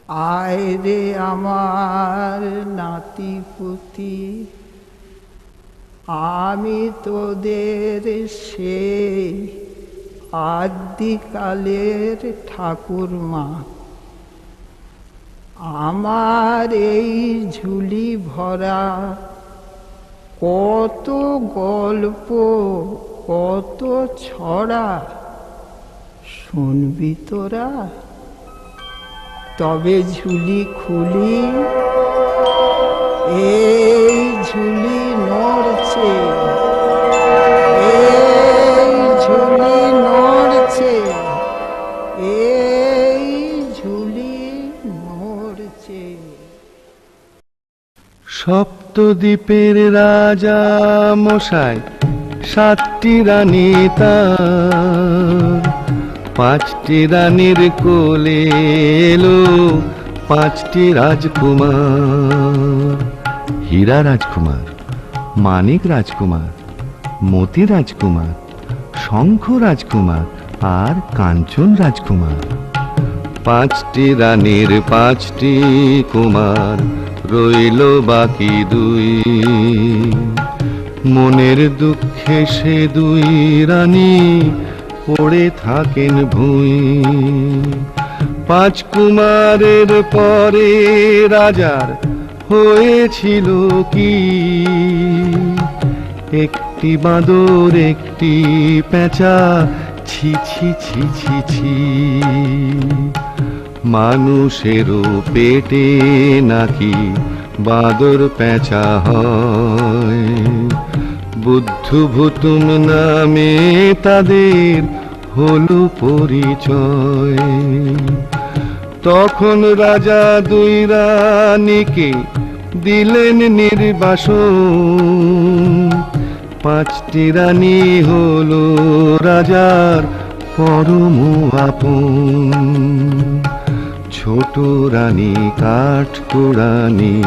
আয় রে আমার নাতি পুতি, আমি তোদের সেই আদিকালের ঠাকুরমা। আমার এই ঝুলি ভরা কত গল্প, কত ছড়া শুনবি তোরা? তবে ঝুলি খুলি, এই ঝুলি নড়ছে, এই ঝুলি নড়ছে, এই ঝুলি নড়ছে। সপ্তদ্বীপের রাজা মশাই, 7টি রানী তার, 5টি রানীর কোলে এলো 5টি রাজকুমার। হীরা রাজকুমার, মানিক রাজকুমার, মতি রাজকুমার, শঙ্খ রাজকুমার আর কাঞ্চন রাজকুমার। 5টি রানীর 5টি কুমার, রইল বাকি 2। মনের দুঃখে সে 2 রানী পড়ে থাকেন ভুঁই। 5 কুমারের পরে রাজার হয়েছিল কি? একটি বাঁদর, একটি পেঁচা, ছি ছি ছি ছি ছি। মানুষেরও পেটে নাকি বাঁদর পেঁচা হয়। বুদ্ধু ভুতুম নামে তাদের হলো পরিচয়। তখন রাজা 2 রানীকে দিলেন নির্বাসন। 5টি রানী হলো রাজার পরম আপন। ছোট রানী কাঠকুড়ানি,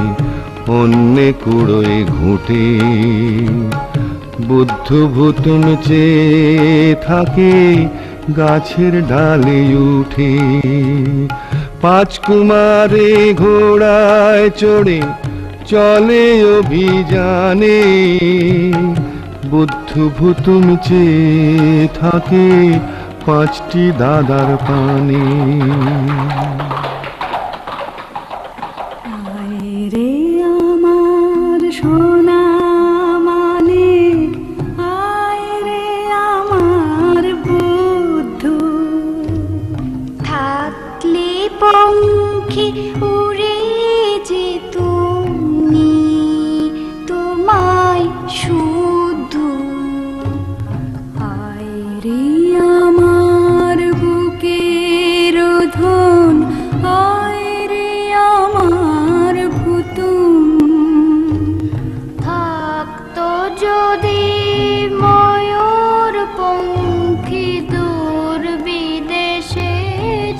অন্যে কুড়োয় ঘুঁটে। বুদ্ধ ভুতুম চেয়ে থাকে গাছের ডালে উঠে। 5 কুমারে ঘোড়ায় চড়ে চলে অভিযানে। বুদ্ধ ভুতুম চেয়ে থাকে 5টি দাদার পানে। রে আমার সোনা মানিক, আয় রে আমার বুদ্ধ। থাকলে পঙ্খে উড়ে যেতুমি তোমায় শুধু। আয় রে আমার বুকের ধন, আয় রে আমার ভুতুম। থাকতো যদি ময়ূর পঙ্খী, দূর বিদেশে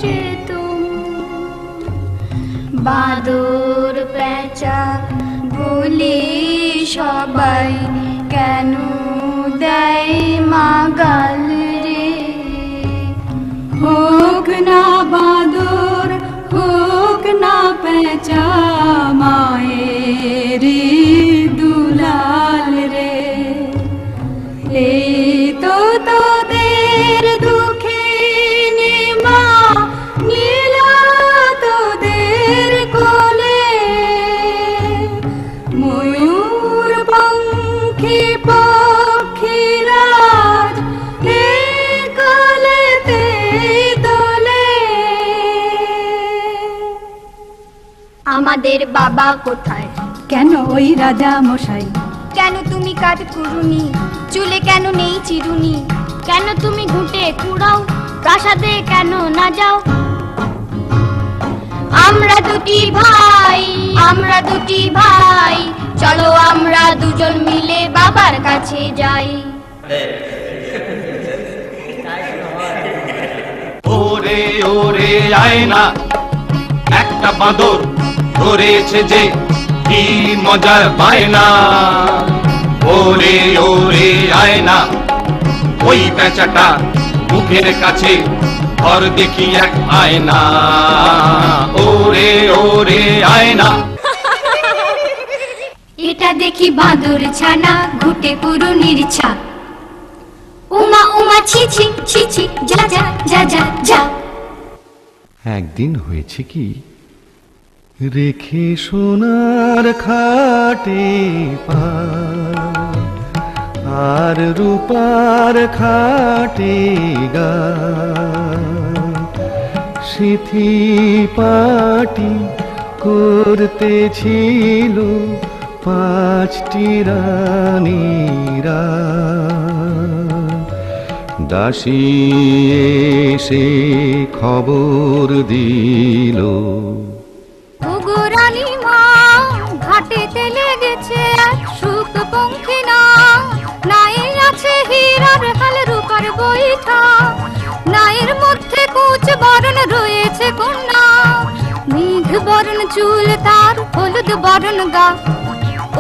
যেতুম। বাদর পেঁচা বলি সবাই, কেন দেয় মাগাল রে? হোক না বাদর, হোক না পেঁচা, মায়ের দুলাল রে। এই তো তোদের দুঃখে মা নীলা তোদের কোলে। ময়ূর পঙ্খী পক্ষীরাজ হে কোলেতে তোলে। আমাদের বাবা কোথায়? কেন ওই রাজা মশাই? কেন তুমি কাঠ কুড়ুনি? চুলে কেন নেই চিরুনি? কেন তুমি ঘুঁটে কুড়াও? প্রাসাদে কেন না যাও? আমরা 2টি ভাই, আমরা 2টি ভাই, চলো আমরা 2জন মিলে বাবার কাছে যাই। ওরে ওরে আয় না, একটা বাঁদর ধরেছে যে কি মজার বায়না। ওরে ওরে আয় না, ওই পেঁচাটা মুখের কাছে ঘর দেখি এক আয়না, ওরে ওরে আয়না। এটা দেখি বাঁদর ছানা, ঘুটে কুড়ুনির ছা। উমা উমা ছি ছি ছি ছি, যা যা যা যা যা। একদিন হয়েছে কি, রেখে সোনার খাটে পা, আর রূপার খাটে গা, সিথি পাটি করতেছিল পাঁচটি রানীরা। দাসী এসে খবর দিল, ওগো রানী মা, ঘাটেতে লেগেছে এক শুকপঙ্খী না। নায়ে আছে হীরার হাল, রূপার বৈঠা। নায়ের মধ্যে কুচ বরণ রয়েছে কন্যা। মেঘ বরণ চুল তার, হলুদ বরণ গা।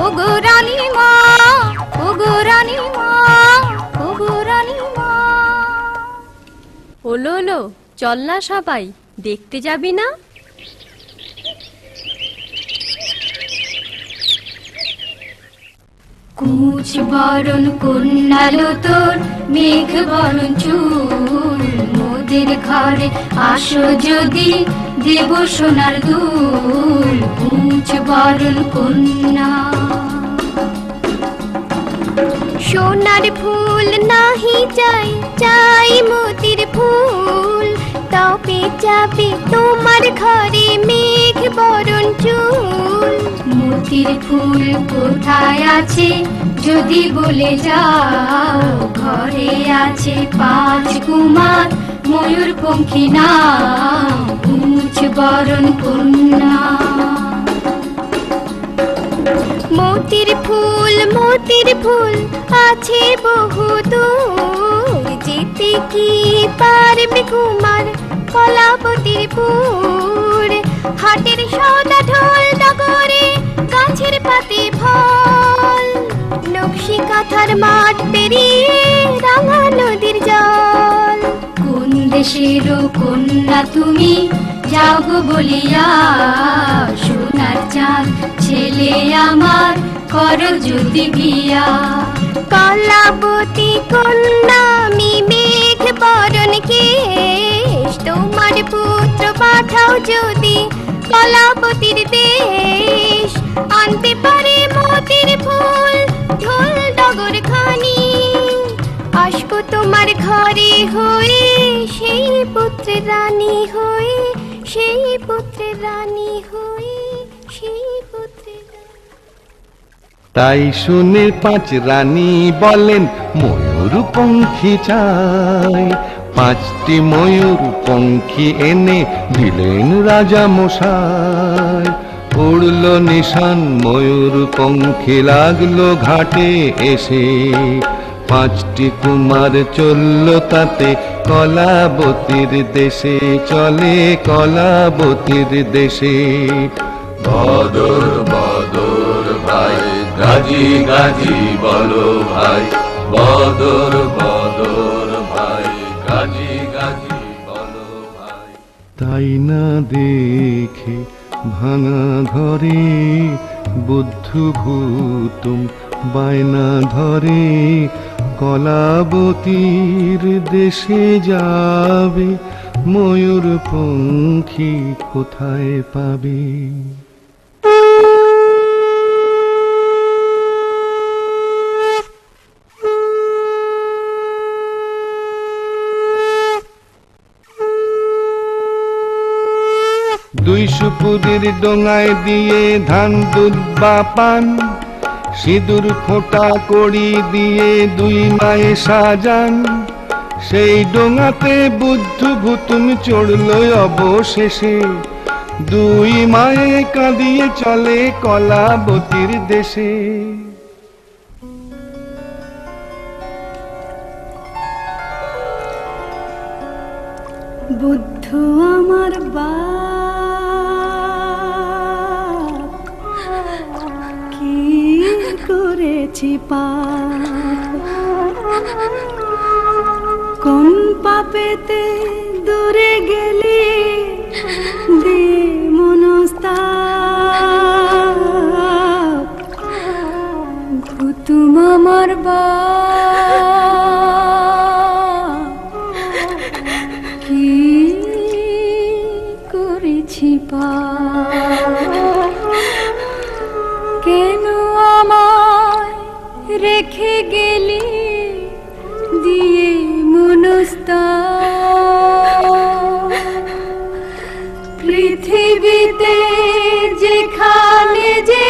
ওগো রানী মা, ওগো রানী মা, ওগো রানী মা। ওলো ওলো, চল না সবাই, দেখতে যাবি না? কুচ বরণ কন্যালো তোর, মেঘ বরণ চুল। মোদের ঘরে আসো যদি, দেব সোনার দুল। কুচ বরণ কন্যা। সোনার ফুল নাহি চাই, চাই মোতির ফুল। তবে যাবে তোমার ঘরে মেঘ বরণ চুল। মোতির ফুল কোথায় আছে যদি বলে যাও, ঘরে আছে পাঁচ কুমার, ময়ূর পঙ্খী নাম। কুচ বরণ কন্যা। মোতির ফুল আছে বহু দূর। যেতে কি পারবে কুমার, কলাবতীর পুর। হাটের সদা ঢোল ডগরে, গাছের পাতে ফল। নকশি কাঁথার মাঠ পেরিয়ে, রাঙা নদীর জল। কোন দেশের কন্যা তুমি, যাও গো বলিয়া। সোনার চাঁদ ছেলে আমার, করো যদি বিয়া। কলাবতী কন্যা আমি, মেঘ বরণ কেশ। তোমার পুত্র পাঠাও যদি, কলাবতীর দেশ। আনতে পারে মোতির ফুল, ঢোল ডগর খানি। আসবো তোমার ঘরে হয়ে, সেই পুত্রের রানী হয়ে। সেই পুত্রের রানী হয়ে, সেই পুত্রের রানী। তাই শুনে পাঁচ রানী বলেন, ময়ূর পঙ্খী চাই। পাঁচটি ময়ূর পঙ্খী এনে দিলেন রাজা মশাই। উড়ল নিশান ময়ূর পঙ্খী, লাগলো ঘাটে এসে। পাঁচটি কুমার চলল তাতে, কলাবতীর দেশে। চলে কলাবতীর দেশে। বদর বদর ভাই, গাজি গাজি বলো ভাই। বদর বদর ভাই, গাজি গাজি বলো ভাই। তাই না দেখে ভাঙা ঘরে, বুদ্ধ ভূতুম বায়না ধরে। কলাবতীর দেশে যাবে, ময়ূর পঙ্খী কোথায় পাবে? দুই সুপুরির ডোঙায় দিয়ে ধান দুধ বা পান, সিঁদুর ফোঁটা কড়ি দিয়ে দুই মায়ে সাজান। সেই ডোঙাতে বুদ্ধ ভূতুম চড়ল অবশেষে। দুই মায়ে কাঁদিয়ে চলে কলাবতীর দেশে। বুদ্ধ আমার কি করেছি পাপ, কোন পাপেতে দূরে কি করেছি কেন আমায় রেখে গেলি দিয়ে মনস্তাপ পৃথিবীতে যেখানে যে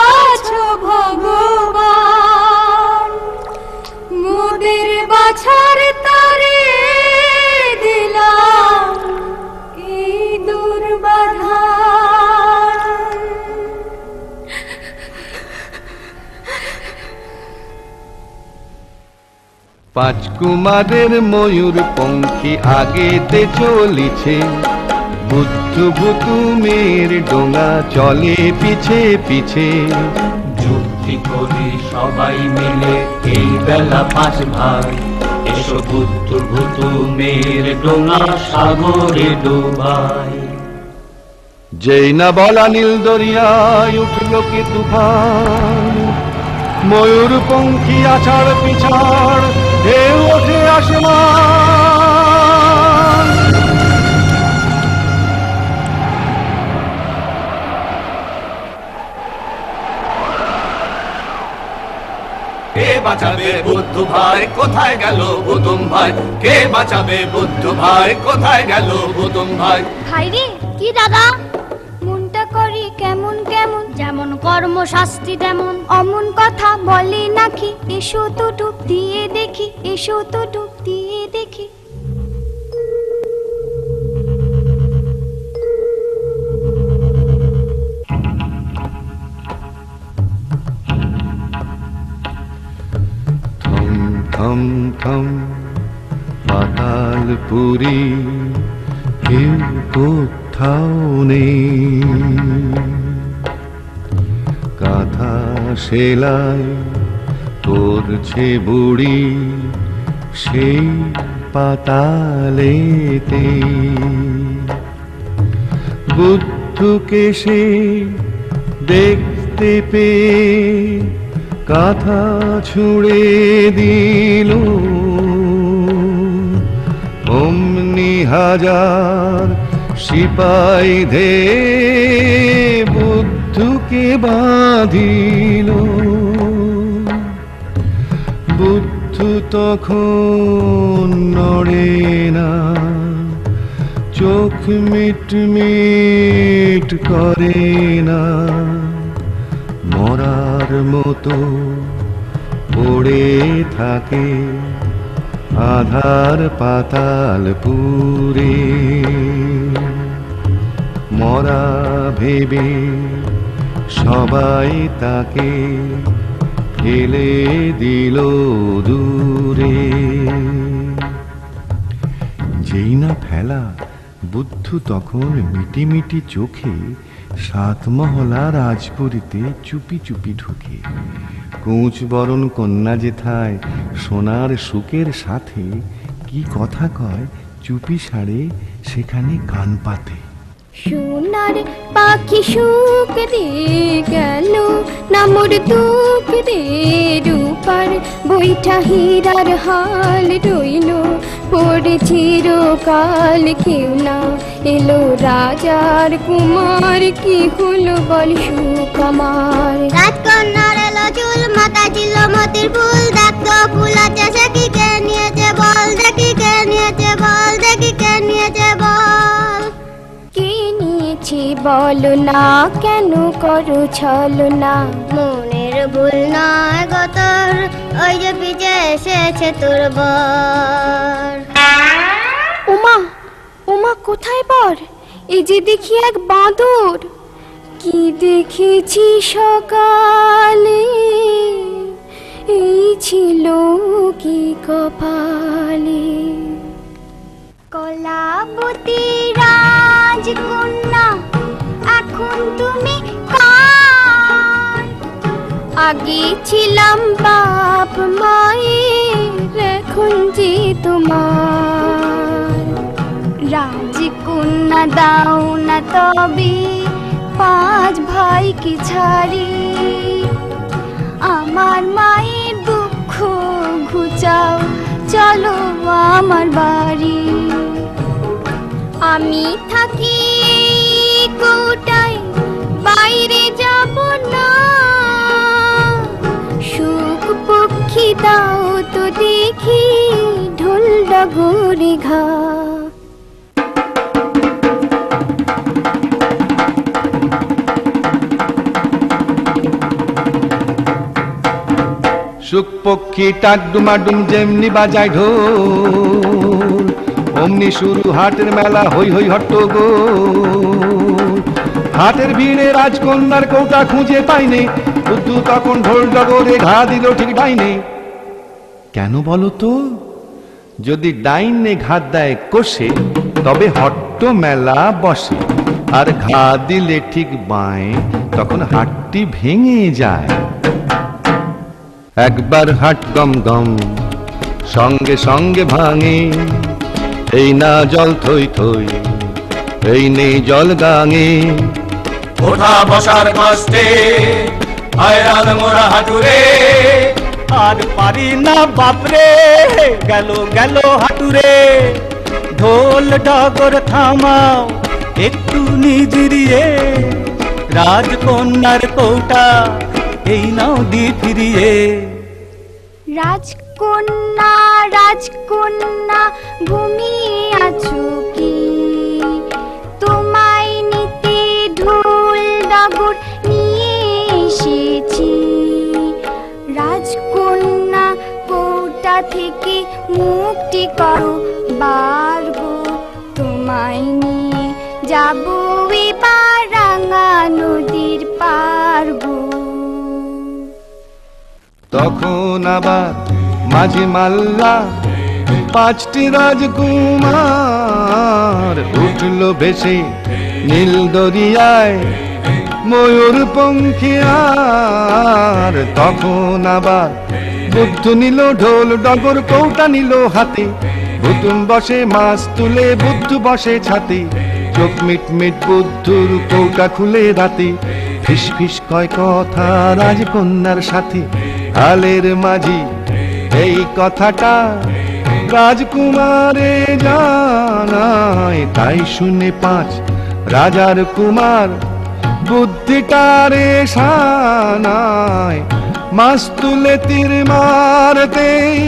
আছো ভগবান মোদের বাছার তারে দিলাম এই দুর্বাধার। পাঁচ কুমারের ময়ূর পঙ্খী আগেতে চলিছে, বুদ্ধ ভুতুমের ডোঙা চলে পিছে পিছে। যুক্তি করি সবাই মিলে এই বেলা পাঁচ ভাই, এসো বুদ্ধ ভুতুমের ডোঙা সাগরে ডোবাই। যেই না বলা নীল দরিয়ায় উঠল কি তুফান, ময়ূর পঙ্খী আছাড় পিছাড় ঢেউ ওঠে আসমান। কে বাঁচাবে বুদ্ধ ভাই, কোথায় গেল ভুতুম ভাই? কে বাঁচাবে বুদ্ধ ভাই, কোথায় গেল ভুতুম ভাই? ভাই রে কি দাদা মনটা করি কেমন কেমন, যেমন কর্মশাস্ত্রী তেমন অমন কথা বলে নাকি। এসো তো ডুব দিয়ে দেখি, এসো তো ডুব দিয়ে দেখি। থম থম থম পাতালপুরী কেউ কোথাও নেই, কাঁথা সেলাই করছে বুড়ি সেই পাতালেতে। বুদ্ধকে সে দেখতে পেয়ে কাঁথা ছুঁড়ে দিল, অমনি হাজার সিপাই ধে বুদ্ধকে বাঁধিল। বুদ্ধ তখন নড়ে না, চোখ মিট মিট করে না, মরার মতো পড়ে থাকে আধার পাতালপুরে। মরা ভেবে সবাই তাকে ফেলে দিল দূরে। যেই না ফেলা, বুদ্ধ তখন মিটি মিটি চোখে সাতমহলা রাজপুরীতে চুপি চুপি ঢুকে। কোঁচ বরণ কন্যা যেথায় সোনার সুখের সাথে কি কথা কয় চুপি সারে সেখানে কান পাতে। সোনার পাখি সুখ দিয়ে গেল না মোর দুঃখ দিয়ে, রূপার বৈঠা হীরার হাল রইল পড়ে চিরকাল। কেউ না এলো রাজার কুমার, কি হলো বল সুখ আমার। রাজকন্যার এলো চুল, মাথা ছিল মতির ফুল, দেখতো ফুল আছে সে কি কে নিয়েছে বল, দেখি কে নিয়েছে বল, দেখি কে নিয়েছে বল। কে নিয়েছে বলো না, কেন করো ছলো না। মনের ভুল নয় গো তোর, ওই যে পিছে এসেছে তোর বর। ওমা ওমা কোথায় বর? এই যে দেখি এক বাঁদর। কি দেখেছি সকালে, এই ছিল কি কপালে। কলাবতী রাজকন্যা এখন তুমি কার? আগে ছিলাম বাপ মায়ের, এখন যে তোমার। রাজকন্যা দাও না তবে পাঁচ ভাইকে ছাড়ি, আমার মায়ের দুঃখ ঘুচাও, চলো আমার বাড়ি। আমি থাকি এই কোটায়, বাইরে যাব না। সুখ পক্ষী দাও তো দেখি, ঢোল ডগরে ঘা। সুখ পক্ষী টাকডুমাডুম যেমনি বাজায় ঢোল, অমনি শুরু হাটের মেলা, হই হই হট্টগোল। হাটের ভিড়ে রাজকন্যার কৌটা খুঁজে পাইনে, বুদ্ধু তখন ঢোল ডগরে ঘা দিল ঠিক ডাইনে। কেন বলো তো? যদি ডাইনে ঘা দেয় কষে, তবে হট্ট মেলা বসে। আর ঘা দিলে ঠিক বাঁয়ে, তখন হাটটি ভেঙে যায়। একবার হাট গম গম, সঙ্গে সঙ্গে ভাঙে। এই না জল থই থই, এই নেই জল গাঙে। ওঠা বসার কষ্টে হয়রান মোরা হাঁটুরে, আর পারি না বাপরে, গেল গেল হাঁটুরে। ঢোল ডগর থামাও একটু নিজরিয়ে, রাজকন্যার কৌটা এই নাও দি ফিরিয়ে। রাজকন্যা রাজকন্যা ঘুমিয়ে আছো কি? তোমায় নিতে ঢোল ডগর নিয়ে এসেছি। রাজকন্যা কৌটা থেকে মুক্তি করো বার গো, তোমায় নিয়ে যাবো এবার রাঙা নদীর পার গো। তখন আবার মাঝি মাল্লা পাঁচটি রাজকুমার উঠল ভেসে নীল দরিয়ায় ময়ূর পঙ্খিয়ার। তখন আবার বুদ্ধ নিল ঢোল ডগর কৌটা নিল হাতে, ভুতুম বসে মাছ তুলে বুদ্ধ বসে ছাতে। চোখ মিট মিট বুদ্ধুর কৌটা খুলে রাতে, ফিস ফিস কয় কথা রাজকন্যার সাথে। হালের মাঝি এই কথাটা রাজকুমারে জানায়, তাই শুনে পাঁচ রাজার কুমার বুদ্ধিটারে সানায়। মাছ তুলে তীর মারতেই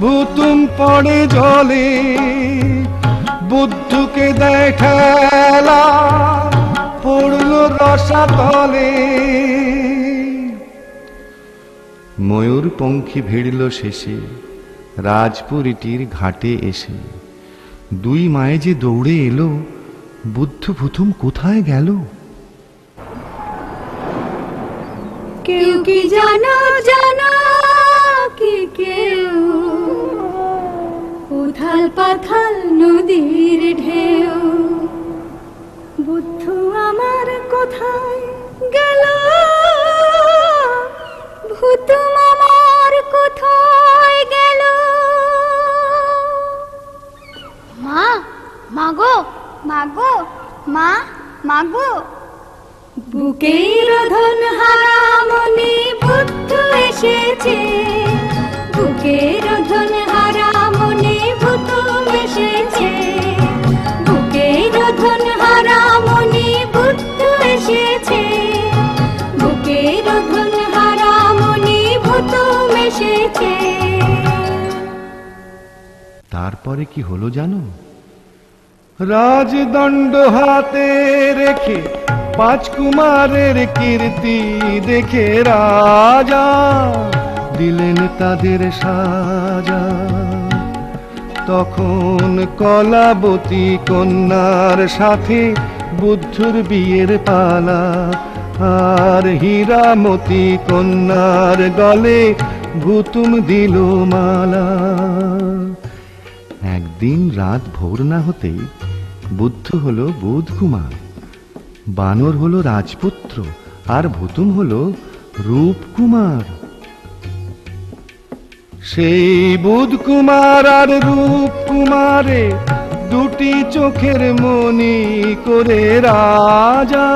ভুতুম পড়ে জলে, বুদ্ধকে দেয় ঠেলা পড়ল রসাতলে। ময়ূর পঙ্খী ভিড়ল শেষে রাজপুরীটির ঘাটে এসে। দুই মায়ে যে দৌড়ে এলো, বুদ্ধ ভুতুম কোথায় গেল? কেউ কি জানো জানো কি কেউ? উথাল পাথাল নদীর ঢেউ, বুদ্ধ আমার কোথায় গেল? ভূতুম আমার কোথায় গেল? মা মাগো মাগো মা মাগো। বুকের রোধন হারা মনে বুদ্ধ এসেছে, বুকের রোধন হারা মনে ভূতুম এসেছে। বুকের রোধন হারা মনে বুদ্ধ এসেছে, বুকের রোধন হারা মনে ভূতুম এসেছে। তারপরে কি হলো জানো? রাজদণ্ড হাতে রেখে পাঁচ কুমারের কীর্তি দেখে রাজা দিলেন তাদের সাজা। তখন কলাবতী কন্যার সাথে বুদ্ধর বিয়ের পালা, আর হীরামতি কন্যার গলে ভুতুম দিল মালা। একদিন রাত ভোর না হতেই বুদ্ধ হলো বুধ কুমার, বানর হলো রাজপুত্র, আর ভুতুম হলো রূপকুমার। সেই বুধ কুমার আর রূপকুমারে দুটি চোখের মনি করে রাজা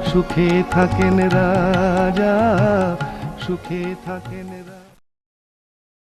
সুখে থাকেন রাজা, সুখে থাকেন রা